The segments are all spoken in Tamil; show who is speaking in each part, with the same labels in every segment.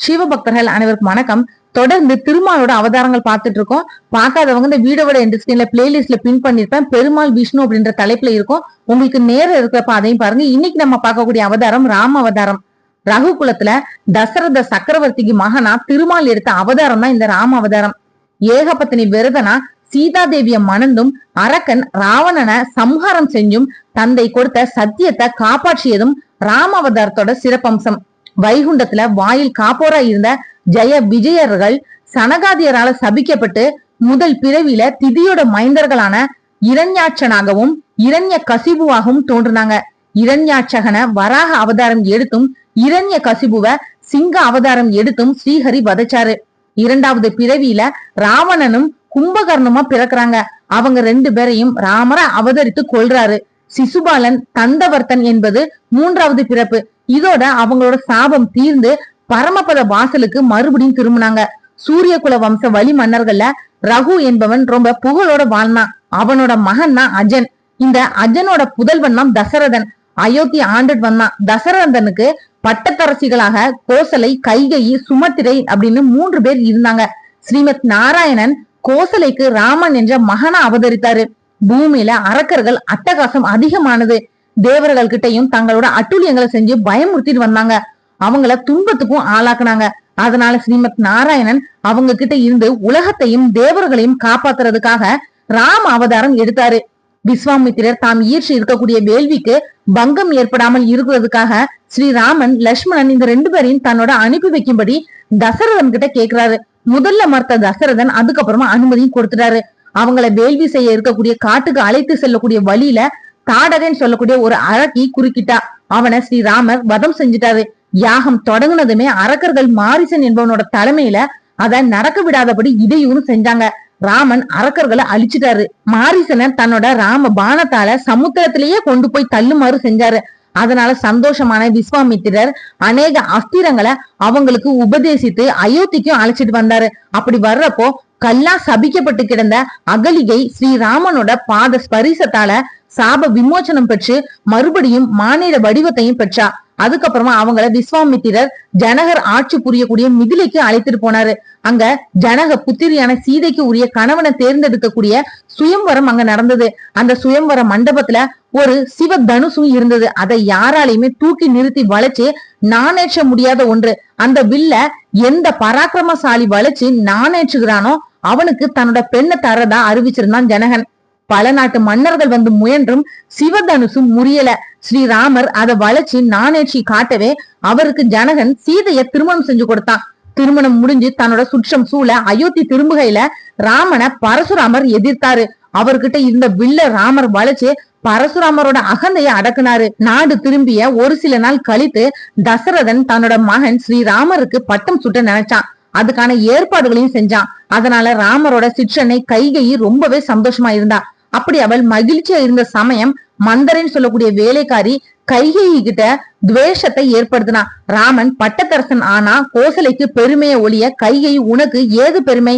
Speaker 1: சிவபக்தர்கள் அனைவருக்கும் வணக்கம். தொடர்ந்து திருமாலோட அவதாரங்கள் பார்த்துட்டு இருக்கோம். பார்க்காதவங்க இந்த வீடியோட எண்ட் ஸ்கிரீன்ல பிளேலிஸ்ட்ல பின் பண்ணிருப்பேன். பெருமாள் விஷ்ணு அப்படின்ற தலைப்புல இருக்கும். உங்களுக்கு நேரம் இருக்கிறப்ப அதையும் பாருங்க. இன்னைக்கு நம்ம பார்க்கக்கூடிய அவதாரம் ராம அவதாரம். ரகுகுலத்துல தசரத சக்கரவர்த்திக்கு மகனா திருமால் எடுத்த அவதாரம் தான் இந்த ராம அவதாரம். ஏகபத்தினி விரதனா சீதாதேவிய மணந்தும் அரக்கன் ராவணனை சம்ஹாரம் செஞ்சும் தந்தை கொடுத்த சத்தியத்தை காப்பாற்றியதும் ராம அவதாரத்தோட சிறப்பம்சம். வைகுண்டத்துல வாயில் காப்போரா இருந்த ஜெய விஜயர்கள் சனகாதியரால சபிக்கப்பட்டு முதல் பிறவில திதியோட மைந்தர்களான இரண்யாட்சனாகவும் இரண்ய கசிபுவாகவும் தோன்றினாங்க. இரண்யாட்சகன வராக அவதாரம் எடுத்தும் இரண்ய கசிபுவ சிங்க அவதாரம் எடுத்தும் ஸ்ரீஹரி வதச்சாரு. இரண்டாவது பிறவியில ராவணனும் கும்பகர்ணமா பிறக்கிறாங்க. அவங்க ரெண்டு பேரையும் ராமர அவதரித்து கொள்றாரு. சிசுபாலன் தந்தவர்த்தன் என்பது மூன்றாவது பிறப்பு. இதோட அவங்களோட சாபம் தீர்ந்து பரமபத வாசலுக்கு மறுபடியும் திரும்பினாங்க. சூரிய குல வம்ச வழி மன்னர்கள்ல ரகு என்பவன் ரொம்ப புகழோட வாழ்ந்தான். அவனோட மகன் தான் அஜன். இந்த அஜனோட புதல்வன் தான் தசரதன். அயோத்தி ஆண்டுட்டு வந்தான். தசரதனுக்கு பட்டத்தரசிகளாக கோசலை, கைகேயி, சுமத்திரை அப்படின்னு 3 பேர் இருந்தாங்க. ஸ்ரீமத் நாராயணன் கோசலைக்கு ராமன் என்ற மகனா அவதரித்தாரு. பூமியில அரக்கர்கள் அட்டகாசம் அதிகமானது. தேவர்கள் கிட்டையும் தங்களோட அட்டூழியங்களை செஞ்சு பயமுறுத்திட்டு வந்தாங்க. அவங்கள துன்பத்துக்கும் ஆளாக்குனாங்க. அதனால ஸ்ரீமத் நாராயணன் அவங்க கிட்ட இருந்து உலகத்தையும் தேவர்களையும் காப்பாத்துறதுக்காக ராம அவதாரம் எடுத்தாரு. விஸ்வாமித்திரர் தாம் ஈர்ச்சி இருக்கக்கூடிய வேள்விக்கு பங்கம் ஏற்படாமல் இருக்கிறதுக்காக ஸ்ரீராமன், லட்சுமணன் இந்த 2 பேரையும் தன்னோட அனுப்பி வைக்கும்படி தசரதன் கிட்ட கேக்குறாரு. முதல்ல மறுத்த தசரதன் அதுக்கப்புறமா அனுமதியும் கொடுத்துட்டாரு. அவங்கள வேள்வி செய்ய இருக்கக்கூடிய காட்டுக்கு அழைத்து செல்லக்கூடிய வழியில தாடகன் சொல்லக்கூடிய ஒரு அரக்கி குறுக்கிட்டா. அவனை ஸ்ரீராமர் வதம் செஞ்சுட்டாரு. யாகம் தொடங்குனதுமே அரக்கர்கள் மாரிசன் என்பவனோட தலைமையில அதை நடக்க விடாதபடி இடையூறு செஞ்சாங்க. ராமன் அரக்கர்களை அழிச்சிட்டாரு. மாரிசனன் தன்னோட ராம பானத்தால சமுத்திரத்திலேயே கொண்டு போய் தள்ளுமாறு செஞ்சாரு. அதனால சந்தோஷமான விஸ்வாமித்திரர் அநேக அஸ்திரங்களை அவங்களுக்கு உபதேசித்து அயோத்திக்கும் அழைச்சிட்டு வந்தாரு. அப்படி வர்றப்போ கல்லா சபிக்கப்பட்டு கிடந்த அகலிகை ஸ்ரீராமனோட பாத ஸ்பரிசத்தால சாப விமோச்சனம் பெற்று மறுபடியும் மாநில வடிவத்தையும் பெற்றா. அதுக்கப்புறமா அவங்கள விஸ்வாமித்திரர் ஜனகர் ஆட்சி புரியக்கூடிய மிதிலைக்கு அழைத்துட்டு போனாரு. அங்க ஜனக புத்திரியான சீதைக்கு உரிய கணவனை தேர்ந்தெடுக்கக்கூடிய சுயம்வரம் அங்க நடந்தது. அந்த சுயம்வர மண்டபத்துல ஒரு சிவ தனுசும் இருந்தது. அதை யாராலையுமே தூக்கி நிறுத்தி வளைச்சு நாணேற்ற முடியாத ஒன்று. அந்த வில்ல எந்த பராக்கிரமசாலி வளைச்சு நாணேற்றுகிறானோ அவனுக்கு தன்னோட பெண்ணை தரதா அறிவிச்சிருந்தான் ஜனகன். பல நாட்டு மன்னர்கள் வந்து முயன்றும் சிவதனுசும் முறியல. ஸ்ரீராமர் அதை வளைச்சு நாணேற்றி காட்டவே அவருக்கு ஜனகன் சீதைய திருமணம் செஞ்சு கொடுத்தான். திருமணம் முடிஞ்சு தன்னோட சுற்றம் சூழ அயோத்தி திரும்புகையில ராமனை பரசுராமர் எதிர்த்தாரு. அவர்கிட்ட இருந்த வில்ல ராமர் வளைச்சு பரசுராமரோட அகந்தைய அடக்குனாரு. நாடு திரும்பிய ஒரு சில நாள் கழித்து தசரதன் தன்னோட மகன் ஸ்ரீராமருக்கு பட்டம் சுட்ட நினைச்சான். அதுக்கான ஏற்பாடுகளையும் செஞ்சான். அதனால ராமரோட சிற்றனை கைகேயி ரொம்பவே சந்தோஷமா இருந்தா. அப்படி அவள் மகிழ்ச்சியா இருந்த சமயம் மந்தரன்னு சொல்லக்கூடிய வேலைக்காரி கைகேயி கிட்ட துவேஷத்தை ஏற்படுத்தினா. ராமன் பட்டத்தரசன் ஆனா கோசலைக்கு பெருமையை ஒழிய கைகேயி உனக்கு ஏது பெருமை?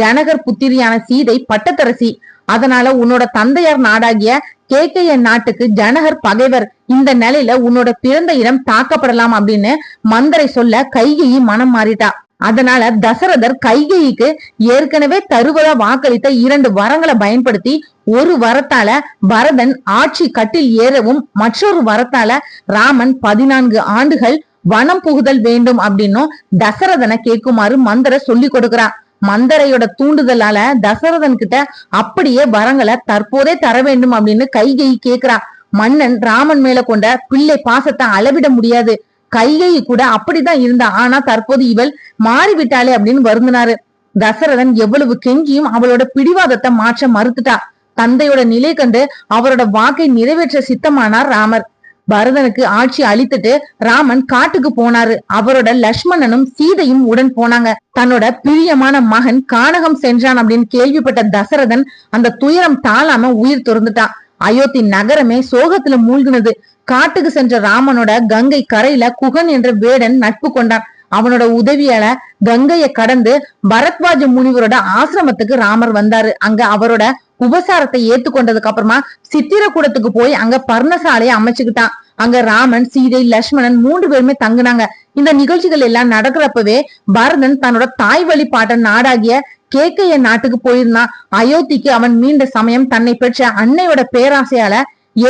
Speaker 1: ஜனகர் புத்திரியான சீதை பட்டத்தரசி. அதனால உன்னோட தந்தையார் நாடாகிய கேக்கைய நாட்டுக்கு ஜனகர் பகைவர். இந்த நிலையில உன்னோட பிறந்த இடம் தாக்கப்படலாம் அப்படின்னு மந்தரை சொல்ல கைகேயி மனம் மாறிட்டா. அதனால தசரதர் கைகேயிக்கு ஏற்கனவே தருவதா வாக்களித்த 2 வரங்களை பயன்படுத்தி ஒரு வரத்தால பரதன் ஆட்சி கட்டில் ஏறவும் மற்றொரு வரத்தால ராமன் 14 ஆண்டுகள் வனம் புகுதல் வேண்டும் அப்படின்னும் தசரதனை கேட்குமாறு மந்தரை சொல்லி கொடுக்கிறான். மந்தரையோட தூண்டுதலால தசரதன் கிட்ட அப்படியே வரங்களை தற்போதே தர வேண்டும் அப்படின்னு கைகேயி கேக்குறா. மன்னன் ராமன் மேல கொண்ட பிள்ளை பாசத்தை அளவிட முடியாது. கைகேயி கூட அப்படிதான் இருந்தா. ஆனா தற்போது இவள் மாறிவிட்டாளே அப்படின்னு வருந்தினாரு. தசரதன் எவ்வளவு கெஞ்சியும் அவளோட பிடிவாதத்தை மாற்ற மறுத்துட்டா. தந்தையோட நிலை கண்டு அவரோட வாக்கை நிறைவேற்ற சித்தமானார் ராமர். பரதனுக்கு ஆட்சி அளித்துட்டு ராமன் காட்டுக்கு போனாரு. அவரோட லட்சுமணனும் சீதையும் உடன் போனாங்க. தன்னோட பிரியமான மகன் கானகம் சென்றான் அப்படின்னு கேள்விப்பட்ட தசரதன் அந்த துயரம் தாழாம உயிர் துறந்துட்டான். அயோத்தி நகரமே சோகத்துல மூழ்கினது. காட்டுக்கு சென்ற ராமனோட கங்கை கரையில குகன் என்ற வேடன் நட்பு கொண்டான். அவனோட உதவியால கங்கைய கடந்து பரத்வாஜ முனிவரோட ஆசிரமத்துக்கு ராமர் வந்தாரு. அங்க அவரோட உபசாரத்தை ஏத்துக்கொண்டதுக்கு அப்புறமா சித்திரக்கூடத்துக்கு போய் அங்க பர்ணசாலையை அமைச்சுக்கிட்டான். அங்க ராமன், சீதை, லட்சுமணன் 3 பேருமே தங்குனாங்க. இந்த நிகழ்ச்சிகள் எல்லாம் நடக்கிறப்பவே பரதன் தன்னோட தாய் வழி பாட்டன் நாடாகிய கேக்கைய நாட்டுக்கு போயிருந்தான். அயோத்திக்கு அவன் மீண்ட சமயம் தன்னை பெற்ற அன்னையோட பேராசையால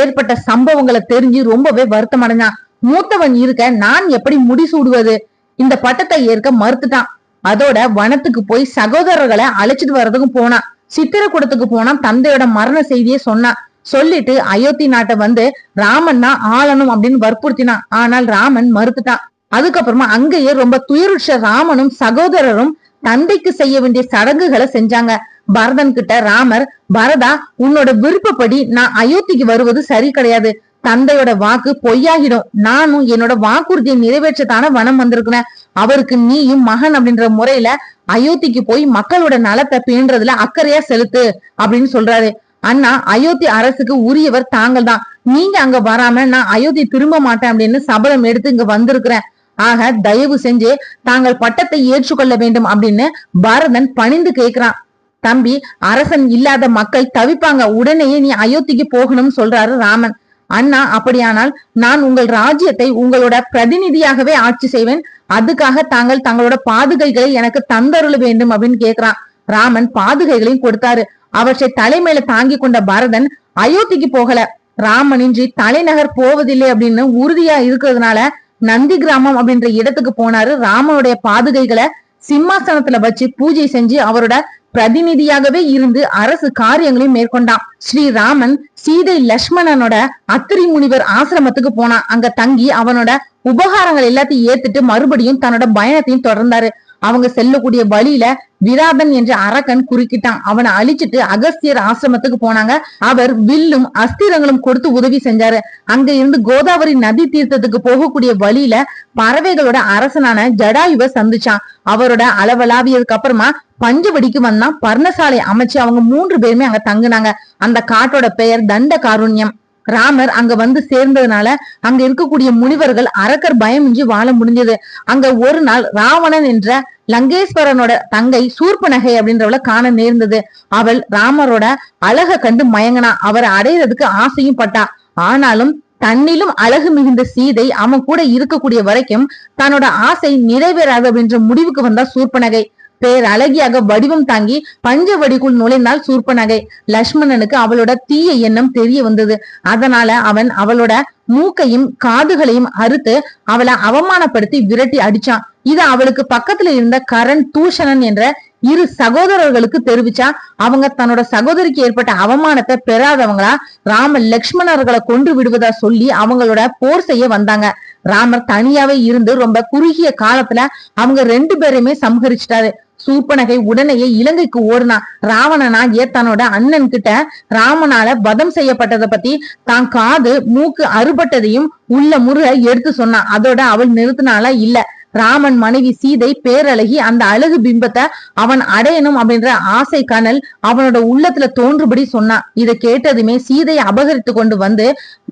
Speaker 1: ஏற்பட்ட சம்பவங்களை தெரிஞ்சு ரொம்பவே வருத்தம் அடைஞ்சான். மூத்தவன் இருக்க நான் எப்படி முடிசூடுவது? இந்த பட்டத்தை ஏற்க மறுத்துட்டான். அதோட வனத்துக்கு போய் சகோதரர்களை அழைச்சிட்டு வர்றதுக்கும் போனான். சித்திரக்கூடத்துக்கு போனா தந்தையோட மரண செய்தியை சொன்னான். சொல்லிட்டு அயோத்தி நாட்டை வந்து ராமன் தான் ஆளணும் அப்படின்னு வற்புறுத்தினான். ஆனால் ராமன் மறுத்துட்டான். அதுக்கப்புறமா அங்கேயே ரொம்ப துயருற்ற ராமனும் சகோதரரும் தந்தைக்கு செய்ய வேண்டிய சடங்குகளை செஞ்சாங்க. பரதன் கிட்ட ராமர், பரதா, உன்னோட விருப்பப்படி நான் அயோத்திக்கு வருவது சரி கிடையாது. தந்தையோட வாக்கு பொய்யாகிடும். நானும் என்னோட வாக்குறுதியை நிறைவேற்றத்தான வனம் வந்திருக்கிறேன். அவருக்கு நீயும் மகன் அப்படின்ற முறையில அயோத்திக்கு போய் மக்களோட நலத்தை பேணுறதுல அக்கறையா செலுத்து அப்படின்னு சொல்றாரு. அண்ணா, அயோத்தி அரசுக்கு உரியவர் தாங்கள் தான். நீங்க அங்க வராம நான் அயோத்தி திரும்ப மாட்டேன் அப்படின்னு சபதம் எடுத்து இங்க வந்திருக்கிறேன். ஆக தயவு செஞ்சு தாங்கள் பட்டத்தை ஏற்றுக்கொள்ள வேண்டும் அப்படின்னு பரதன் பணிந்து கேக்குறான். தம்பி, அரசன் இல்லாத மக்கள் தவிப்பாங்க. உடனேயே நீ அயோத்திக்கு போகணும்னு சொல்றாரு ராமன். அண்ணா, அப்படியானால் நான் உங்கள் ராஜ்யத்தை உங்களோட பிரதிநிதியாகவே ஆட்சி செய்வேன். அதுக்காக தாங்கள் தங்களோட பாதுகைகளை எனக்கு தந்தருள வேண்டும் அப்படின்னு கேக்குறான். ராமன் பாதுகைகளையும் கொடுத்தாரு. அவற்றை தலைமையில தாங்கி கொண்ட பரதன் அயோத்திக்கு போகல. ராமனின்றி தலைநகர் போவதில்லை அப்படின்னு உறுதியா இருக்கிறதுனால நந்தி கிராமம் அப்படின்ற இடத்துக்கு போனாரு. ராமனுடைய பாதுகைகளை சிம்மாசனத்துல வச்சு பூஜை செஞ்சு அவரோட பிரதிநிதியாகவே இருந்து அரசு காரியங்களையும் மேற்கொண்டான். ஸ்ரீராமன் சீதை லட்சுமணனோட அத்திரி முனிவர் ஆசிரமத்துக்கு போனான். அங்க தங்கி அவனோட உபகாரங்கள் எல்லாத்தையும் ஏத்துட்டு மறுபடியும் தன்னோட பயணத்தையும் தொடர்ந்தாரு. அவங்க செல்லக்கூடிய வழியில விராதன் என்ற அரக்கன் குறுக்கிட்டான். அவனை அழிச்சிட்டு அகஸ்தியர் ஆசிரமத்துக்கு போனாங்க. அவர் வில்லும் அஸ்திரங்களும் கொடுத்து உதவி செஞ்சாரு. அங்க இருந்து கோதாவரி நதி தீர்த்தத்துக்கு போகக்கூடிய வழியில பறவைகளோட அரசனான ஜடாயுவை சந்திச்சான். அவரோட அளவலாவியதுக்கு அப்புறமா பஞ்சவடிக்கு வந்தான். பர்ணசாலை அமைச்சு அவங்க 3 பேருமே அங்க தங்குனாங்க. அந்த காட்டோட பெயர் தண்ட காருண்யம். ராமர் அங்க வந்து சேர்ந்ததுனால அங்க இருக்கக்கூடிய முனிவர்கள் அரக்கர் பயமின்றி வாழ முடிஞ்சது. அங்க ஒரு நாள் ராவணன் என்ற லங்கேஸ்வரனோட தங்கை சூர்பனகை அப்படின்றவளை காண நேர்ந்தது. அவள் ராமரோட அழக கண்டு மயங்கினா. அவரை அடையிறதுக்கு ஆசையும் பட்டா. ஆனாலும் தன்னிலும் அழகு மிகுந்த சீதை அவன் கூட இருக்கக்கூடிய வரைக்கும் தன்னோட ஆசை நிறைவேறாது அப்படின்ற முடிவுக்கு வந்தா சூர்பனகை. பேர் அழகியாக வடிவம் தாங்கி பஞ்சவடிக்குள் நுழைந்தாள் சூர்பனகை. லட்சுமணனுக்கு அவளோட தீய எண்ணம் தெரிய வந்தது. அதனால அவன் அவளோட மூக்கையும் காதுகளையும் அறுத்து அவளை அவமானப்படுத்தி விரட்டி அடிச்சான். இது அவளுக்கு பக்கத்துல இருந்த கரண், தூஷணன் என்ற 2 சகோதரர்களுக்கு தெரிவிச்சா. அவங்க தன்னோட சகோதரிக்கு ஏற்பட்ட அவமானத்தை பெறாதவங்களா ராம லட்சுமணர்களை கொண்டு விடுவதா சொல்லி அவங்களோட போர் செய்ய வந்தாங்க. ராமர் தனியாவே இருந்து ரொம்ப குறுகிய காலத்துல அவங்க 2 பேரையுமே சம்ஹரிச்சிட்டாரு. சூர்பனகை உடனேயே இலங்கைக்கு ஓடுனா. ராவணனாகிய தன்னோட அண்ணன் கிட்ட ராமனால வதம் செய்யப்பட்டதை பத்தி தான் காது மூக்கு அறுபட்டதையும் உள்ள முருக எடுத்து சொன்னான். அதோட அவள் நிறுத்தினால இல்ல. ராமன் மனைவி சீதை பேரழகி. அந்த அழகு பிம்பத்தை அவன் அடையணும் அப்படின்ற ஆசை கனல் அவனோட உள்ளத்துல தோன்றுபடி சொன்னான். இதை கேட்டதுமே சீதையை அபகரித்து கொண்டு வந்து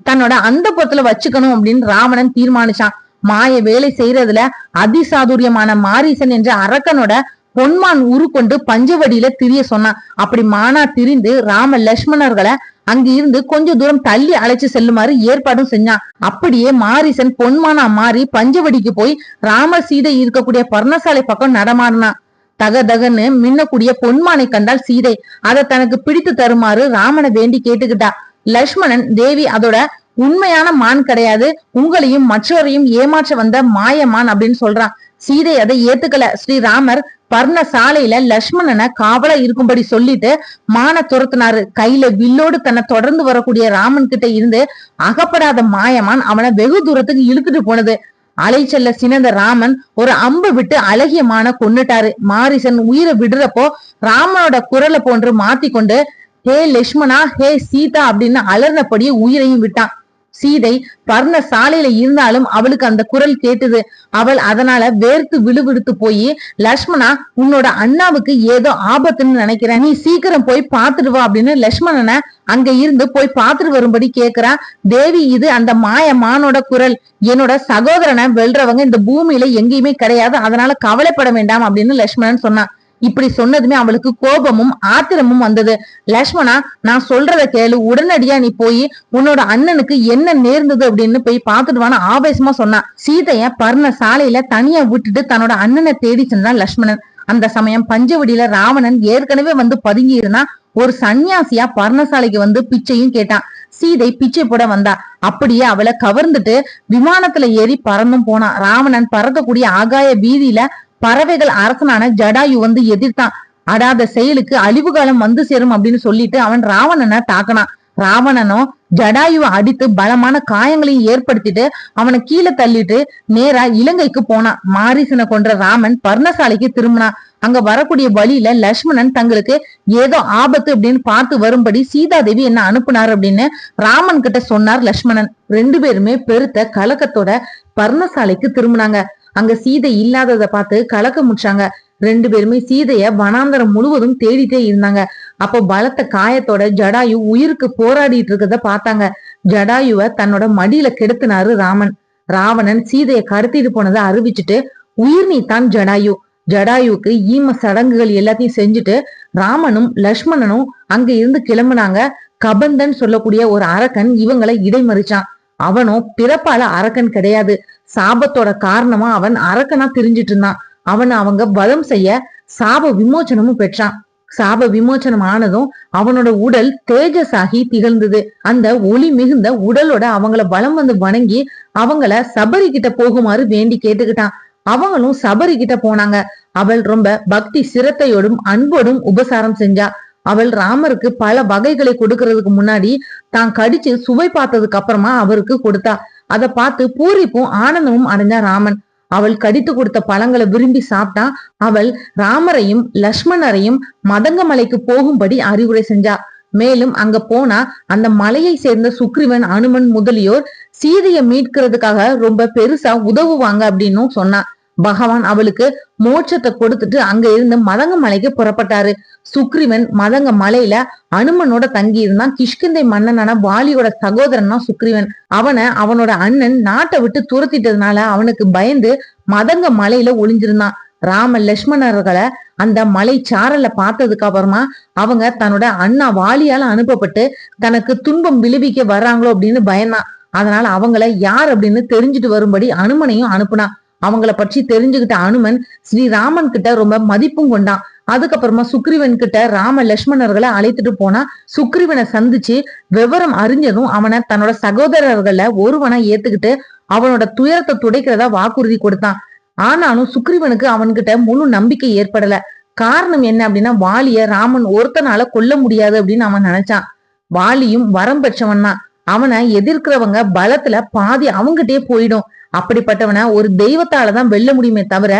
Speaker 1: தன்னோட அந்த புறத்துல வச்சுக்கணும் அப்படின்னு ராவணன் தீர்மானிச்சான். மாய வேலை செய்யறதுல அதிசாதுரியமான மாரீசன் என்ற அரக்கனோட பொன்மான் உரு கொண்டு பஞ்சவடியில திரிய சொன்னான். அப்படி மானா திரிந்து ராம லட்சுமணர்களை அங்க இருந்து கொஞ்ச தூரம் தள்ளி அழைச்சு செல்லுமாறு ஏற்பாடும் செஞ்சான். அப்படியே மாரீசன் பொன்மானா மாறி பஞ்சவடிக்கு போய் ராம சீதை இருக்கக்கூடிய பர்ணசாலை பக்கம் நடமாடினான். தகதகன்னு மின்னக்கூடிய பொன்மானை கண்டால் சீதை அதை தனக்கு பிடித்து தருமாறு ராமனை வேண்டி கேட்டுக்கிட்டா. லட்சுமணன், தேவி அதோட உண்மையான மான் கிடையாது, உங்களையும் மற்றவரையும் ஏமாற்ற வந்த மாயமான் அப்படின்னு சொல்றான். சீதை அதை ஏத்துக்கல. ஸ்ரீராமர் பர்ணசாலையில லட்சுமணனை காவலா இருக்கும்படி சொல்லிட்டு மான துரத்தினாரு. கையில வில்லோடு தன்னை தொடர்ந்து வரக்கூடிய ராமன் கிட்ட இருந்து அகப்படாத மாயமான் அவனை வெகு தூரத்துக்கு இழுத்துட்டு போனது. அலைச்சல்ல சினந்த ராமன் ஒரு அம்பு விட்டு அழகிய மான கொன்னுட்டாரு. மாரீசன் உயிரை விடுறப்போ ராமனோட குரலை போன்று மாத்தி கொண்டு ஹே லட்சுமணா, ஹே சீதா அப்படின்னு அலர்னபடியே உயிரையும் விட்டான். சீதை பர்ணசாலையில இருந்தாலும் அவளுக்கு அந்த குரல் கேட்டது. அவள் அதனால வேர்த்து விழுவிடுத்து போய், லட்சுமணா, உன்னோட அண்ணாவுக்கு ஏதோ ஆபத்துன்னு நினைக்கிறேன், நீ சீக்கிரம் போய் பாத்துட்டு வா அப்படின்னு லட்சுமணனை அங்க இருந்து போய் பாத்துட்டு வரும்படி கேக்குறா. தேவி, இது அந்த மாயமானோட குரல். என்னோட சகோதரனை வெல்றவங்க இந்த பூமியில எங்கேயுமே கிடையாது, அதனால கவலைப்பட வேண்டாம் அப்படின்னு லட்சுமணன் சொன்னான். இப்படி சொன்னதுமே அவளுக்கு கோபமும் ஆத்திரமும் வந்தது. லட்சுமணா, நான் சொல்றத கேளு, உடனடியா நீ போய் உன்னோட அண்ணனுக்கு என்ன நேர்ந்தது அப்படின்னு போய் பாத்துட்டு வான்னு ஆவேசமா சொன்னான். சீதைய பர்ண சாலையில தனியா விட்டுட்டு தன்னோட அண்ணனை தேடி சென்றான் லட்சுமணன். அந்த சமயம் பஞ்சவடியில ராவணன் ஏற்கனவே வந்து பதுங்கி இருந்தான். ஒரு சன்னியாசியா பர்ணசாலைக்கு வந்து பிச்சையும் கேட்டான். சீதை பிச்சை போட வந்தா. அப்படியே அவளை கவர்ந்துட்டு விமானத்துல ஏறி பறந்தும் போனான். ராவணன் பறக்கக்கூடிய ஆகாய வீதியில பறவைகள் அரசனான ஜடாயு வந்து எதிர்த்தான். அடாத செயலுக்கு அழிவு காலம் வந்து சேரும் அப்படின்னு சொல்லிட்டு அவன் ராவணனை தாக்கினான். ராவணனும் ஜடாயுவை அடித்து பலமான காயங்களையும் ஏற்படுத்திட்டு அவனை கீழே தள்ளிட்டு நேரா இலங்கைக்கு போனான். மாரீசனை கொன்ற ராமன் பர்ணசாலைக்கு திரும்பினான். அங்க வரக்கூடிய வழியில லட்சுமணன் தங்களுக்கு ஏதோ ஆபத்து அப்படின்னு பார்த்து வரும்படி சீதாதேவி என்ன அனுப்புனார் அப்படின்னு ராமன் கிட்ட சொன்னார் லட்சுமணன். ரெண்டு பேருமே பெருத்த கலக்கத்தோட பர்ணசாலைக்கு திரும்பினாங்க. அங்க சீதை இல்லாததை பார்த்து கலக்க முச்சாங்க. ரெண்டு பேருமே சீதைய வனாந்தரம் முழுவதும் தேடிட்டே இருந்தாங்க. அப்போ பலத்த காயத்தோட ஜடாயு உயிருக்கு போராடிட்டு இருக்கத பார்த்தாங்க. ஜடாயுவ தன்னோட மடியில கெடுத்தினாரு ராமன். ராவணன் சீதைய கடத்திட்டு போனதை அறிவிச்சுட்டு உயிர் நீத்தான் ஜடாயு. ஜடாயுவுக்கு ஈம சடங்குகள் எல்லாத்தையும் செஞ்சுட்டு ராமனும் லட்சுமணனும் அங்க இருந்து கிளம்புனாங்க. கபந்தன் சொல்லக்கூடிய ஒரு அரக்கன் இவங்களை இடைமறிச்சான். அவனும் பிறப்பால அரக்கன் கிடையாது. சாபத்தோட காரணமா அவன் அரக்கனா தெரிஞ்சிட்டு இருந்தான். அவனை அவங்க வதம் செய்ய சாப விமோச்சனமும் பெற்றான். சாப விமோச்சனம் ஆனதும் அவனோட உடல் தேஜஸாகி திகழ்ந்தது. அந்த ஒளி மிகுந்த உடலோட அவங்கள வலம் வந்து வணங்கி அவங்கள சபரி கிட்ட போகுமாறு வேண்டி கேட்டுக்கிட்டான். அவங்களும் சபரி கிட்ட போனாங்க. அவள் ரொம்ப பக்தி சிரத்தையோடும் அன்போடும் உபசாரம் செஞ்சா. அவள் ராமருக்கு பல வகைகளை கொடுக்கறதுக்கு முன்னாடி தான் கடிச்சு சுவை பார்த்ததுக்கு அப்புறமா அவருக்கு கொடுத்தா. அதை பார்த்து பூரிப்பும் ஆனந்தமும் அடைஞ்சா ராமன். அவள் கடித்து கொடுத்த பழங்களை விரும்பி சாப்பிட்டான். அவள் ராமரையும் லட்சுமணரையும் மதங்க மலைக்கு போகும்படி அறிவுரை செஞ்சா. மேலும் அங்க போனா அந்த மலையை சேர்ந்த சுக்ரீவன், அனுமன் முதலியோர் சீதையை மீட்கிறதுக்காக ரொம்ப பெருசா உதவுவாங்க அப்படின்னு சொன்னா. பகவான் அவளுக்கு மோட்சத்தை கொடுத்துட்டு அங்க இருந்து மதங்க மலைக்கு புறப்பட்டாரு. சுக்ரீவன் மதங்க மலையில அனுமனோட தங்கி இருந்தான். கிஷ்கிந்தை மன்னனான வாலியோட சகோதரன் தான் சுக்ரீவன். அவனை அவனோட அண்ணன் நாட்டை விட்டு துரத்திட்டதுனால அவனுக்கு பயந்து மதங்க மலையில ஒளிஞ்சிருந்தான். ராம லட்சுமணர்களை அந்த மலை சாரல பார்த்ததுக்கு அப்புறமா அவங்க தன்னோட அண்ணா வாலியால அனுப்பப்பட்டு தனக்கு துன்பம் விளைவிக்க வர்றாங்களோ அப்படின்னு பயந்தான். அதனால அவங்கள யார் அப்படின்னு தெரிஞ்சுட்டு வரும்படி அனுமனையும் அனுப்புனான். அவங்கள பற்றி தெரிஞ்சுக்கிட்ட அனுமன் ஸ்ரீராமன் கிட்ட ரொம்ப மதிப்பும் கொண்டான். அதுக்கப்புறமா சுக்ரீவன் கிட்ட ராம லட்சுமணர்களை அழைத்துட்டு போனா. சுக்ரீவனை சந்திச்சு விவரம் அறிஞ்சதும் அவனை தன்னோட சகோதரர்கள ஒருவனை ஏத்துக்கிட்டு அவனோட துயரத்தை துடைக்கிறதா வாக்குறுதி கொடுத்தான். ஆனாலும் சுக்ரீவனுக்கு அவன்கிட்ட முழு நம்பிக்கை ஏற்படல. காரணம் என்ன அப்படின்னா, வாலிய ராமன் ஒருத்தனால கொல்ல முடியாது அப்படின்னு அவன் நினைச்சான். வாலியும் வரம் பெற்றவன் தான். அவனை எதிர்க்கிறவங்க பலத்துல பாதி அவங்கிட்டே போயிடும். அப்படிப்பட்டவனை ஒரு தெய்வத்தாலதான் வெல்ல முடியுமே தவிர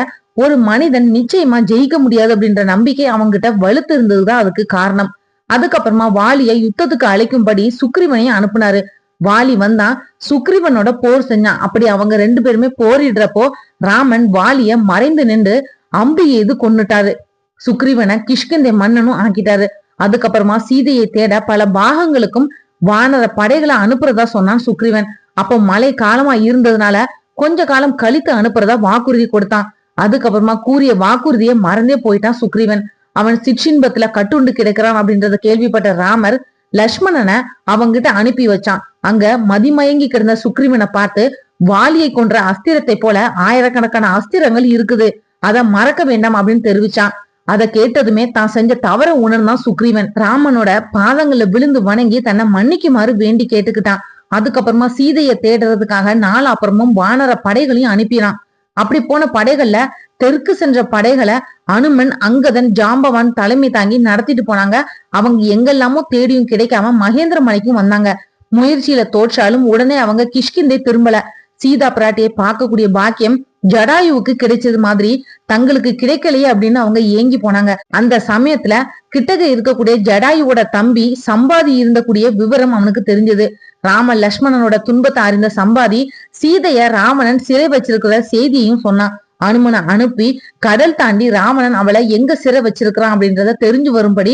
Speaker 1: ஒரு மனிதன் நிச்சயமா ஜெயிக்க முடியாது அப்படின்ற நம்பிக்கை அவங்கிட்ட வலுத்து இருந்ததுதான் அதுக்கு காரணம். அதுக்கப்புறமா வாலிய யுத்தத்துக்கு அழைக்கும்படி சுக்ரீவனையும் அனுப்புனாரு. வாலி வந்தான். சுக்ரீவனோட போர் செஞ்சான். அப்படி அவங்க ரெண்டு பேருமே போரிடுறப்போ ராமன் வாலிய மறைந்து நின்று அம்பு எய்து கொன்னுட்டாரு. சுக்ரீவனை கிஷ்கிந்தை மன்னனும் ஆக்கிட்டாரு. அதுக்கப்புறமா சீதையை தேட பல பாகங்களுக்கும் வானர படைகளை அனுப்புறதா சொன்னான் சுக்ரீவன். அப்போ மழை காலமா இருந்ததுனால கொஞ்ச காலம் கழித்து அனுப்புறதா வாக்குறுதி கொடுத்தான். அதுக்கப்புறமா கூறிய வாக்குறுதியை மறந்தே போயிட்டான் சுக்ரீவன். அவன் சிற்றின்பத்துல கட்டுண்டு கிடக்கிறான் அப்படின்றத கேள்விப்பட்ட ராமர் லட்சுமணனை அவங்கிட்ட அனுப்பி வச்சான். அங்க மதிமயங்கி கிடந்த சுக்ரீவனை பார்த்து, வாலியை கொன்ற அஸ்திரத்தை போல ஆயிரக்கணக்கான அஸ்திரங்கள் இருக்குது, அத மறக்க வேண்டாம் அப்படின்னு தெரிவிச்சான். அதை கேட்டதுமே தான் செஞ்ச தவற உணர்ந்தான் சுக்ரீவன். ராமனோட பாதங்கள்ல விழுந்து வணங்கி தன்னை மன்னிக்குமாறு வேண்டி கேட்டுக்கிட்டான். அதுக்கப்புறமா சீதையை தேடுறதுக்காக நாலு அப்புறமும் வானர படைகளையும் அனுப்பினான். அப்படி போன படைகள்ல தெற்கு சென்ற படைகளை அனுமன், அங்கதன், ஜாம்பவான் தலைமை தாங்கி நடத்திட்டு போனாங்க. அவங்க எங்கெல்லாமோ தேடியும் கிடைக்காம மகேந்திர மலைக்கும் வந்தாங்க. முயற்சியில தோற்றாலும் உடனே அவங்க கிஷ்கிந்தை திரும்பல. சீதா பிராட்டியை பார்க்கக்கூடிய பாக்கியம் ஜடாயுவுக்கு கிடைச்சது மாதிரி தங்களுக்கு கிடைக்கலையே அப்படின்னு அவங்க ஏங்கி போனாங்க. அந்த சமயத்துல கிட்டக இருக்கக்கூடிய ஜடாயுவோட தம்பி சம்பாதி இருந்தக்கூடிய விவரம் அவனுக்கு தெரிஞ்சது. ராம லட்சுமணனோட துன்பத்தை அறிந்த சம்பாதி சீதைய ராவணன் சிறை வச்சிருக்கிற செய்தியையும் சொன்னான். அனுமனை அனுப்பி கடல் தாண்டி ராவணன் அவளை எங்க சிறை வச்சிருக்கிறான் அப்படின்றத தெரிஞ்சு வரும்படி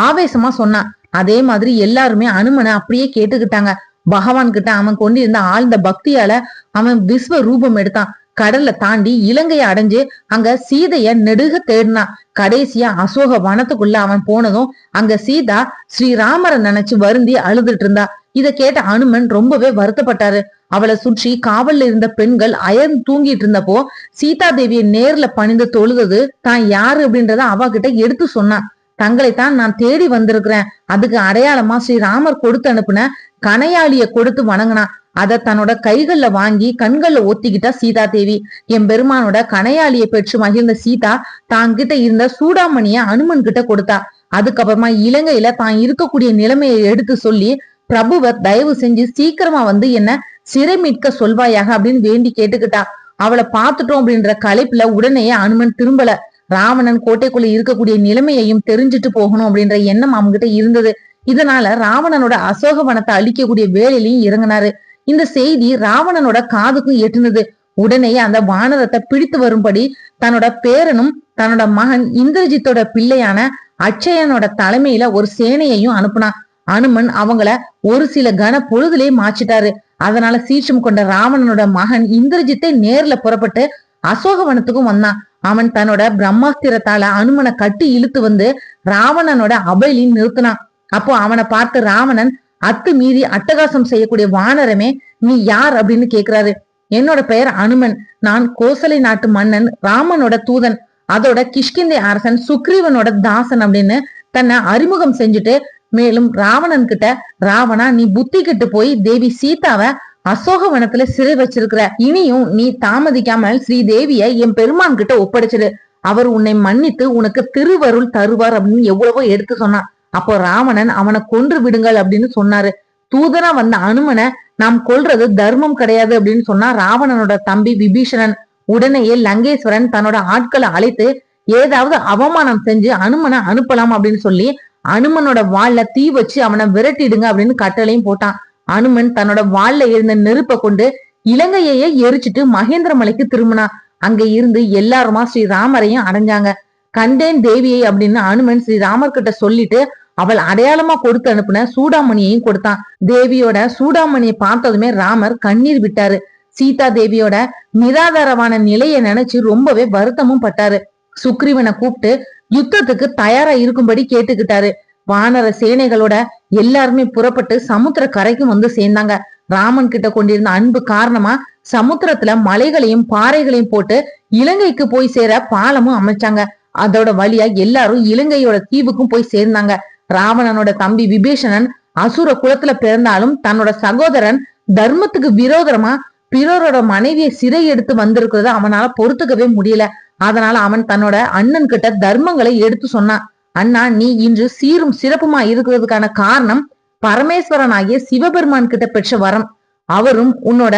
Speaker 1: ஆவேசமா சொன்னான். அதே மாதிரி எல்லாருமே அனுமனை அப்படியே கேட்டுக்கிட்டாங்க. பகவான் கிட்ட அவன் கொண்டிருந்த ஆழ்ந்த பக்தியால அவன் விஸ்வ ரூபம் எடுத்தான். கடல்ல தாண்டி இலங்கையை அடைஞ்சு அங்க சீதைய நெடுக தேடினா. கடைசியா அசோக வனத்துக்குள்ள அவன் போனதும் அங்க சீதா ஸ்ரீராமரை நினைச்சு வருந்தி அழுதுட்டு இருந்தா. இத கேட்ட அனுமன் ரொம்பவே வருத்தப்பட்டாரு. அவளை சுற்றி காவல்ல இருந்த பெண்கள் அயர்ந்து தூங்கிட்டு இருந்தப்போ சீதா தேவியை நேர்ல பணிந்து தொழுது தான் யாரு அப்படின்றத அவகிட்ட எடுத்து சொன்னான். தங்களைத்தான் நான் தேடி வந்திருக்கிறேன், அதுக்கு அடையாளமா ஸ்ரீராமர் கொடுத்து அனுப்புன கனையாளிய கொடுத்து வணங்கினா. அத தன்னோட கைகள்ல வாங்கி கண்கள்ல ஒத்திக்கிட்டா சீதா தேவி. என் பெருமானோட கனையாளியை பெற்று மகிழ்ந்த சீதா தாங்கிட்ட இருந்த சூடாமணிய அனுமன் கிட்ட கொடுத்தா. அதுக்கப்புறமா இலங்கையில தான் இருக்கக்கூடிய நிலைமையை எடுத்து சொல்லி பிரபுவ தயவு செஞ்சு சீக்கிரமா வந்து என்ன சிறை மீட்க சொல்வாயாக அப்படின்னு வேண்டி கேட்டுக்கிட்டா. அவளை பார்த்துட்டோம் அப்படின்ற களைப்புல உடனேயே அனுமன் திரும்பல. ராவணன் கோட்டைக்குள்ள இருக்கக்கூடிய நிலைமையையும் தெரிஞ்சுட்டு போகணும் அப்படின்ற எண்ணம் அவங்ககிட்ட இருந்தது. இதனால ராவணனோட அசோகவனத்தை அழிக்கக்கூடிய வேலையிலையும் இறங்கினாரு. இந்த செய்தி ராவணனோட காதுக்கும் எட்டுனது. உடனே அந்த வானரத்தை பிடித்து வரும்படி தன்னோட பேரனும் தன்னோட மகன் இந்திரஜித்தோட பிள்ளையான அட்சயனோட தலைமையில ஒரு சேனையையும் அனுப்புனான். அனுமன் அவங்கள ஒரு சில கன பொழுதுலே மாச்சிட்டாரு. அதனால சீற்றம் கொண்ட ராவணனோட மகன் இந்திரஜித்தை நேர்ல புறப்பட்டு அசோகவனத்துக்கும் வந்தான். அவன் தன்னோட பிரம்மாஸ்திரத்தால அனுமனை கட்டி இழுத்து வந்து ராவணனோட அபையிலையும் நிறுத்தினான். அப்போ அவனை பார்த்து ராவணன் அத்து மீறி அட்டகாசம் செய்யக்கூடிய வானரமே, நீ யார் அப்படின்னு கேக்குறாரு. என்னோட பெயர் அனுமன், நான் கோசலை நாட்டு மன்னன் ராமனோட தூதன், அதோட கிஷ்கிந்தை அரசன் சுக்ரீவனோட தாசன் அப்படின்னு தன்னை அறிமுகம் செஞ்சுட்டு மேலும் ராவணன் கிட்ட, ராவணா நீ புத்தி கெட்டு போய் தேவி சீதாவை அசோகவனத்துல சிறை வச்சிருக்கிற, இனியும் நீ தாமதிக்காமல் ஸ்ரீதேவிய என் பெருமான் கிட்ட ஒப்படைச்சிடு, அவர் உன்னை மன்னித்து உனக்கு திருவருள் தருவார் அப்படின்னு எவ்வளவோ எடுத்து சொன்னான். அப்போ ராவணன் அவனை கொன்று விடுங்கள் அப்படின்னு சொன்னாரு. தூதனா வந்த அனுமனை நாம் கொல்றது தர்மம் கிடையாது அப்படின்னு சொன்னா ராவணனோட தம்பி விபீஷணன். உடனேயே லங்கேஸ்வரன் தன்னோட ஆட்களை அழைத்து ஏதாவது அவமானம் செஞ்சு அனுமனை அனுப்பலாம் அப்படின்னு சொல்லி அனுமனோட வாள்ல தீ வச்சு அவனை விரட்டிடுங்க அப்படின்னு கட்டளையும் போட்டான். அனுமன் தன்னோட வாள்ல இருந்த நெருப்பை கொண்டு இலங்கையே எரிச்சிட்டு மகேந்திர மலைக்கு திரும்பினா. அங்க இருந்து எல்லாருமா ஸ்ரீராமரையும் அடைஞ்சாங்க. கண்டேன் தேவியை அப்படின்னு அனுமன் ஸ்ரீராமர் கிட்ட சொல்லிட்டு அவள் அடையாளமா கொடுத்து அனுப்புன சூடாமணியையும் கொடுத்தான். தேவியோட சூடாமணியை பார்த்ததுமே ராமர் கண்ணீர் விட்டாரு. சீதா தேவியோட நிராதாரமான நிலையை நினைச்சு ரொம்பவே வருத்தமும் பட்டாரு. சுக்ரீவனை கூப்பிட்டு யுத்தத்துக்கு தயாரா இருக்கும்படி கேட்டுக்கிட்டாரு. வானர சேனைகளோட எல்லாருமே புறப்பட்டு சமுத்திர கரைக்கும் வந்து சேர்ந்தாங்க. ராமன் கிட்ட கொண்டிருந்த அன்பு காரணமா சமுத்திரத்துல மலைகளையும் பாறைகளையும் போட்டு இலங்கைக்கு போய் சேர பாலமும் அமைச்சாங்க. அதோட வழியா எல்லாரும் இலங்கையோட தீவுக்கும் போய் சேர்ந்தாங்க. ராவணனோட தம்பி விபீஷணன் அசுர குலத்துல பிறந்தாலும் தன்னோட சகோதரன் தர்மத்துக்கு விரோதமா பிறரோட மனைவியை சிறை எடுத்து வந்திருக்கிறத அவனால பொறுத்துக்கவே முடியல. அதனால அவன் தன்னோட அண்ணன் கிட்ட தர்மங்களை எடுத்து சொன்னான். அண்ணா, நீ இன்று சீரும் சிறப்புமா இருக்கிறதுக்கான காரணம் பரமேஸ்வரன் ஆகிய சிவபெருமான் கிட்ட பெற்ற வரம். அவரும் உன்னோட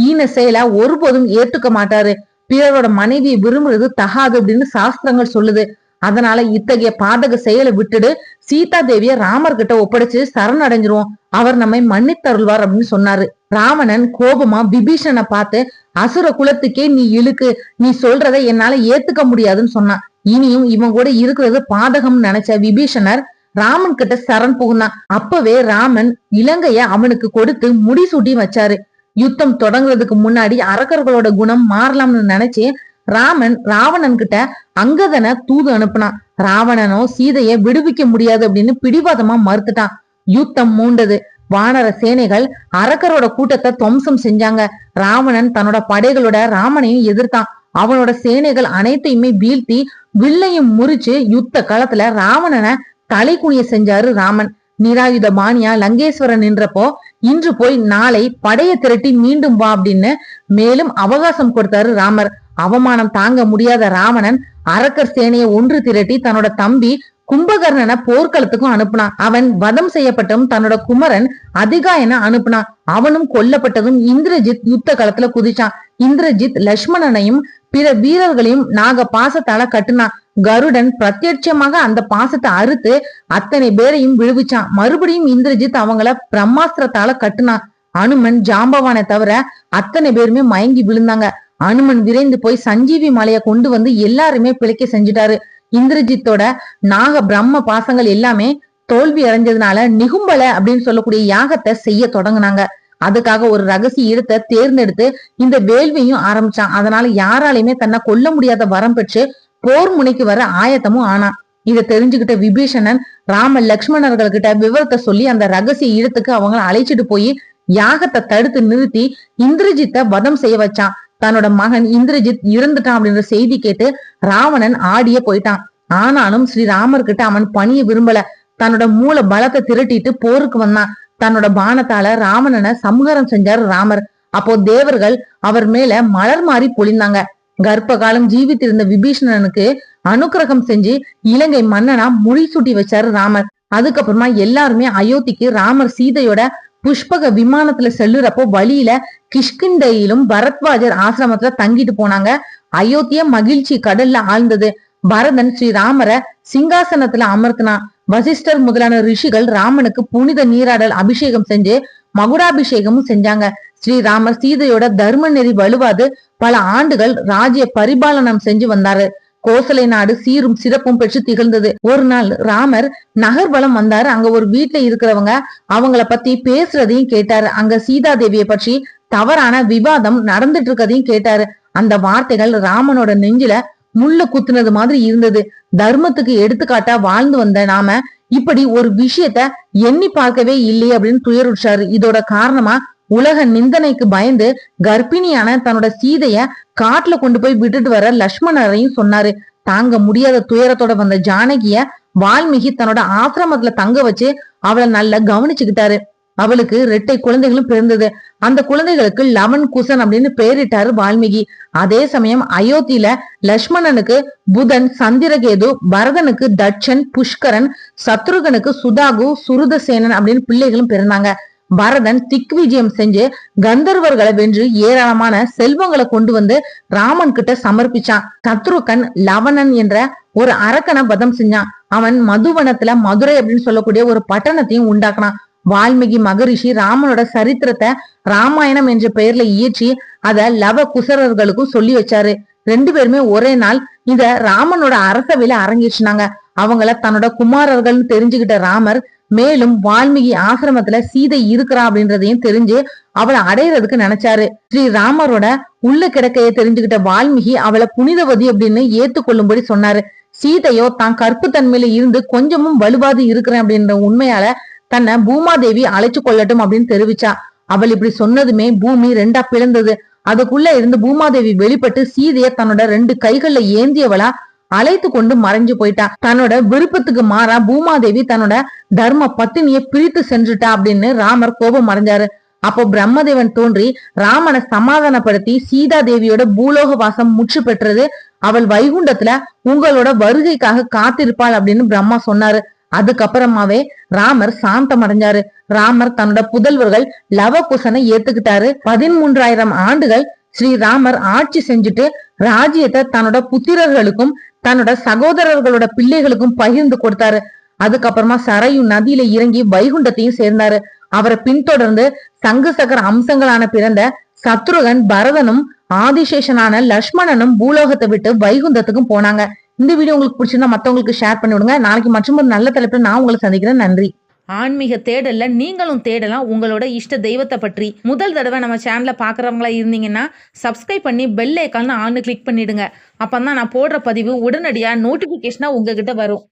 Speaker 1: ஈன செயலை ஒருபோதும் ஏத்துக்க மாட்டாரு. பிறரோட மனைவியை விரும்புறது தகாது அப்படின்னு சாஸ்திரங்கள் சொல்லுது. அதனால இத்தகைய பாதக செயலை விட்டுடு, சீதா தேவிய ராமர் கிட்ட ஒப்படைச்சு சரணடைஞ்சிருவோம், அவர் நம்மை மன்னித்தருள்வார் அப்படின்னு சொன்னாரு. ராவணன் கோபமா விபீஷணனை பார்த்து, அசுர குலத்துக்கே நீ இழுக்கு, நீ சொல்றதை என்னால ஏத்துக்க முடியாதுன்னு சொன்னான். இனியும் இவன் கூட இருக்கிறது பாதகம் நினைச்ச விபீஷணர் ராமன் கிட்ட சரண் புகுந்தான். அப்பவே ராமன் இலங்கைய அவனுக்கு கொடுத்து முடிசூட்டி வச்சாரு. யுத்தம் தொடங்குறதுக்கு முன்னாடி அரக்கர்களோட குணம் மாறலாம்னு நினைச்சு ராமன் ராவணன் கிட்ட அங்கதனை தூது அனுப்புனான். ராவணனோ சீதைய விடுவிக்க முடியாது அப்படின்னு பிடிவாதமா மறுத்துட்டான். யுத்தம் மூண்டது. வானர சேனைகள் அரக்கரோட கூட்டத்தை துவம்சம் செஞ்சாங்க. ராவணன் தன்னோட படைகளோட ராமனையும் எதிர்த்தான். அவனோட சேனைகள் அனைத்தையுமே வீழ்த்தி வில்லையும் முறிச்சு யுத்த களத்துல ராவணனை தலை குனிய செஞ்சாரு ராமன். நிராயுத பாணியா லங்கேஸ்வரன் நின்றப்போ, இன்று போய் நாளை படைய திரட்டி மீண்டும் வா அப்படின்னு மேலும் அவகாசம் கொடுத்தாரு ராமர். அவமானம் தாங்க முடியாத ராவணன் அரக்கர் சேனையை ஒன்று திரட்டி தன்னோட தம்பி கும்பகர்ணனை போர்க்களத்துக்கும் அனுப்புனான். அவன் வதம் செய்யப்பட்டதும் தன்னோட குமரன் அதிகாயனை அனுப்புனான். அவனும் கொல்லப்பட்டதும் இந்திரஜித் யுத்த களத்துல குதிச்சான். இந்திரஜித் லட்சுமணனையும் பிற வீரர்களையும் நாக பாசத்தால கட்டுனான். கருடன் பிரத்யட்சமாக அந்த பாசத்தை அறுத்து அத்தனை பேரையும் விழுவிச்சான். மறுபடியும் இந்திரஜித் அவங்கள பிரம்மாஸ்திரத்தால கட்டுனான். அனுமன் ஜாம்பவானை தவிர அத்தனை பேருமே மயங்கி விழுந்தாங்க. அனுமன் விரைந்து போய் சஞ்சீவி மலையை கொண்டு வந்து எல்லாருமே பிழைக்க செஞ்சுட்டாரு. இந்திரஜித்தோட நாக பிரம்ம பாசங்கள் எல்லாமே தோல்வி அடைஞ்சதுனால நிகும்பல அப்படின்னு சொல்லக்கூடிய யாகத்தை செய்ய தொடங்கினாங்க. அதுக்காக ஒரு ரகசிய இடத்தை தேர்ந்தெடுத்து இந்த வேள்வியும் ஆரம்பிச்சான். அதனால யாராலையுமே தன்னை கொல்ல முடியாத வரம் பெற்று போர் முனைக்கு வர ஆயத்தமும் ஆனான். இதை தெரிஞ்சுக்கிட்ட விபீஷணன் ராம லக்ஷ்மணர்கள் கிட்ட விவரத்தை சொல்லி அந்த ரகசிய இடத்துக்கு அவங்கள அழைச்சிட்டு போய் யாகத்தை தடுத்து நிறுத்தி இந்திரஜித்தை வதம் செய்ய வச்சான். தன்னோட மகன் இந்திரஜித் இறந்துட்டான் அப்படின்ற செய்தி கேட்டு ராவணன் ஆடியே போயிட்டான். ஆனாலும் ஸ்ரீராமர் கிட்ட அவன் பணிய விரும்பல. தன்னோட மூல பலத்தை திரட்டிட்டு போருக்கு வந்தான். தன்னோட பானத்தால ராவணனை சம்ஹாரம் செஞ்சாரு ராமர். அப்போ தேவர்கள் அவர் மேல மலர் மாறி பொழிந்தாங்க. கர்ப்ப காலம் ஜீவித்திருந்த விபீஷணனுக்கு அனுக்கிரகம் செஞ்சு இலங்கை மன்னனா முடிசூட்டி வச்சாரு ராமர். அதுக்கப்புறமா எல்லாருமே அயோத்திக்கு ராமர் சீதையோட புஷ்பக விமானத்துல செல்லுறப்போ வழியில கிஷ்கிந்தையிலும் பரத்வாஜர் ஆசிரமத்துல தங்கிட்டு போனாங்க. அயோத்திய மகிழ்ச்சி கடல்ல ஆழ்ந்தது. பரதன் ஸ்ரீராமரை சிங்காசனத்துல அமர்த்தினான். வசிஷ்டர் முதலான ரிஷிகள் ராமனுக்கு புனித நீராடல் அபிஷேகம் செஞ்சு மகுடாபிஷேகமும் செஞ்சாங்க. ஸ்ரீராமர் சீதையோட தர்ம நெறி வலுவாது பல ஆண்டுகள் ராஜ்ய பரிபாலனம் செஞ்சு வந்தாரு. கோசலை நாடு சீரும் சிறப்பும் பெற்று திகழ்ந்தது. ஒரு நாள் ராமர் நகர்வலம் வந்தாரு. அங்க ஒரு வீட்டுல இருக்கிறவங்க அவங்கள பத்தி பேசுறதையும் கேட்டாரு. அங்க சீதா தேவியை பற்றி தவறான விவாதம் நடந்துட்டு இருக்கதையும் கேட்டாரு. அந்த வார்த்தைகள் ராமனோட நெஞ்சில முள்ளு குத்துனது மாதிரி இருந்தது. தர்மத்துக்கு எடுத்துக்காட்டா வாழ்ந்து வந்த நாம இப்படி ஒரு விஷயத்த எண்ணி பார்க்கவே இல்லையே அப்படின்னு துயருற்றாரு. இதோட காரணமா உலக நிந்தனைக்கு பயந்து கர்ப்பிணியான தன்னோட சீதைய காட்டுல கொண்டு போய் விட்டுட்டு வர லட்சுமணரையும் சொன்னாரு. தாங்க முடியாத துயரத்தோட வந்த ஜானகிய வால்மீகி தன்னோட ஆசிரமத்துல தங்க வச்சு அவளை நல்லா கவனிச்சுக்கிட்டாரு. அவளுக்கு 2 குழந்தைகளும் பிறந்தது. அந்த குழந்தைகளுக்கு லவன் குசன் அப்படின்னு பெயரிட்டாரு வால்மீகி. அதே சமயம் அயோத்தியில லட்சுமணனுக்கு புதன் சந்திரகேது, பரதனுக்கு தட்சன் புஷ்கரன், சத்ருகனுக்கு சுதாகு சுருதசேனன் அப்படின்னு பிள்ளைகளும் பிறந்தாங்க. பரதன் திக்விஜயம் செஞ்சு கந்தர்வர்களை வென்று ஏராளமான செல்வங்களை கொண்டு வந்து ராமன் கிட்ட சமர்ப்பிச்சான். சத்ருகன் லவணன் என்ற ஒரு அரக்கனை வதம் செஞ்சான். அவன் மதுவனத்துல மதுரை அப்படின்னு சொல்லக்கூடிய ஒரு பட்டணத்தையும் உண்டாக்குனான். வால்மீகி மகரிஷி ராமனோட சரித்திரத்தை ராமாயணம் என்ற பெயர்ல இயற்றி அத லவ குசரர்களுக்கும் சொல்லி வச்சாரு. 2 பேருமே ஒரே நாள் இத ராமனோட அரசவையில அரங்கேற்றினாங்க. அவங்கள தன்னோட குமாரர்கள் தெரிஞ்சுக்கிட்ட ராமர் மேலும் வால்மீகி ஆசிரமத்துல சீதை இருக்கிறா அப்படின்றதையும் தெரிஞ்சு அவளை அடையிறதுக்கு நினைச்சாரு. ஸ்ரீ ராமரோட உள்ள கிடக்கைய தெரிஞ்சுக்கிட்ட வால்மீகி அவளை புனிதவதி அப்படின்னு ஏத்துக்கொள்ளும்படி சொன்னாரு. சீதையோ தான் கற்பு தன்மையில இருந்து கொஞ்சமும் வலுவாது இருக்கிறேன் அப்படின்ற உண்மையால தன்னை பூமாதேவி அழைச்சு கொள்ளட்டும் அப்படின்னு தெரிவிச்சா. அவள் இப்படி சொன்னதுமே பூமி 2ஆ பிளந்தது. அதுக்குள்ள இருந்து பூமாதேவி வெளிப்பட்டு சீதைய தன்னோட 2 கைகள்ல ஏந்தியவளா அழைத்து கொண்டு மறைஞ்சு போயிட்டா. தன்னோட விருப்பத்துக்கு மாறா பூமாதேவி தன்னோட தர்ம பத்தினிய பிரித்து சென்றுட்டா அப்படின்னு ராமர் கோபம் மறைஞ்சாரு. அப்போ பிரம்மதேவன் தோன்றி ராமனை சமாதானப்படுத்தி சீதா தேவியோட பூலோக வாசம் முற்று பெற்றது. அவள் வைகுண்டத்துல உங்களோட வருகைக்காக காத்திருப்பாள் அப்படின்னு பிரம்மா சொன்னாரு. அதுக்கப்புறமாவே ராமர் சாந்தம் அடைஞ்சாரு. ராமர் தன்னோட புதல்வர்கள் லவகுசனை ஏத்துக்கிட்டாரு. 13,000 ஆண்டுகள் ஸ்ரீராமர் ஆட்சி செஞ்சுட்டு ராஜ்யத்தை தன்னோட புத்திரர்களுக்கும் தன்னோட சகோதரர்களோட பிள்ளைகளுக்கும் பகிர்ந்து கொடுத்தாரு. அதுக்கப்புறமா சரையு நதியில இறங்கி வைகுண்டத்தையும் சேர்ந்தாரு. அவரை பின்தொடர்ந்து சங்கு சக்கர அம்சங்களான பிறந்த சத்ருகன், பரதனும் ஆதிசேஷனான லட்சுமணனும் பூலோகத்தை விட்டு வைகுந்தத்துக்கும் போனாங்க. இந்த வீடியோ உங்களுக்கு பிடிச்சிருந்தா மத்தவங்களுக்கு ஷேர் பண்ணி விடுங்க. நாளைக்கு மற்றும் ஒரு நல்ல தலைப்புல நான் உங்களை சந்திக்கிறேன். நன்றி.
Speaker 2: ஆன்மீக தேடல்ல நீங்களும் தேடலாம் உங்களோட இஷ்ட தெய்வத்தை பற்றி. முதல் தடவை நம்ம சேனலை பார்க்குறவங்களா இருந்தீங்கன்னா சப்ஸ்கிரைப் பண்ணி பெல் ஐக்கான ஆன்னு கிளிக் பண்ணிடுங்க. அப்பதான் நான் போடுற பதிவு உடனடியாக நோட்டிஃபிகேஷனாக உங்ககிட்ட வரும்.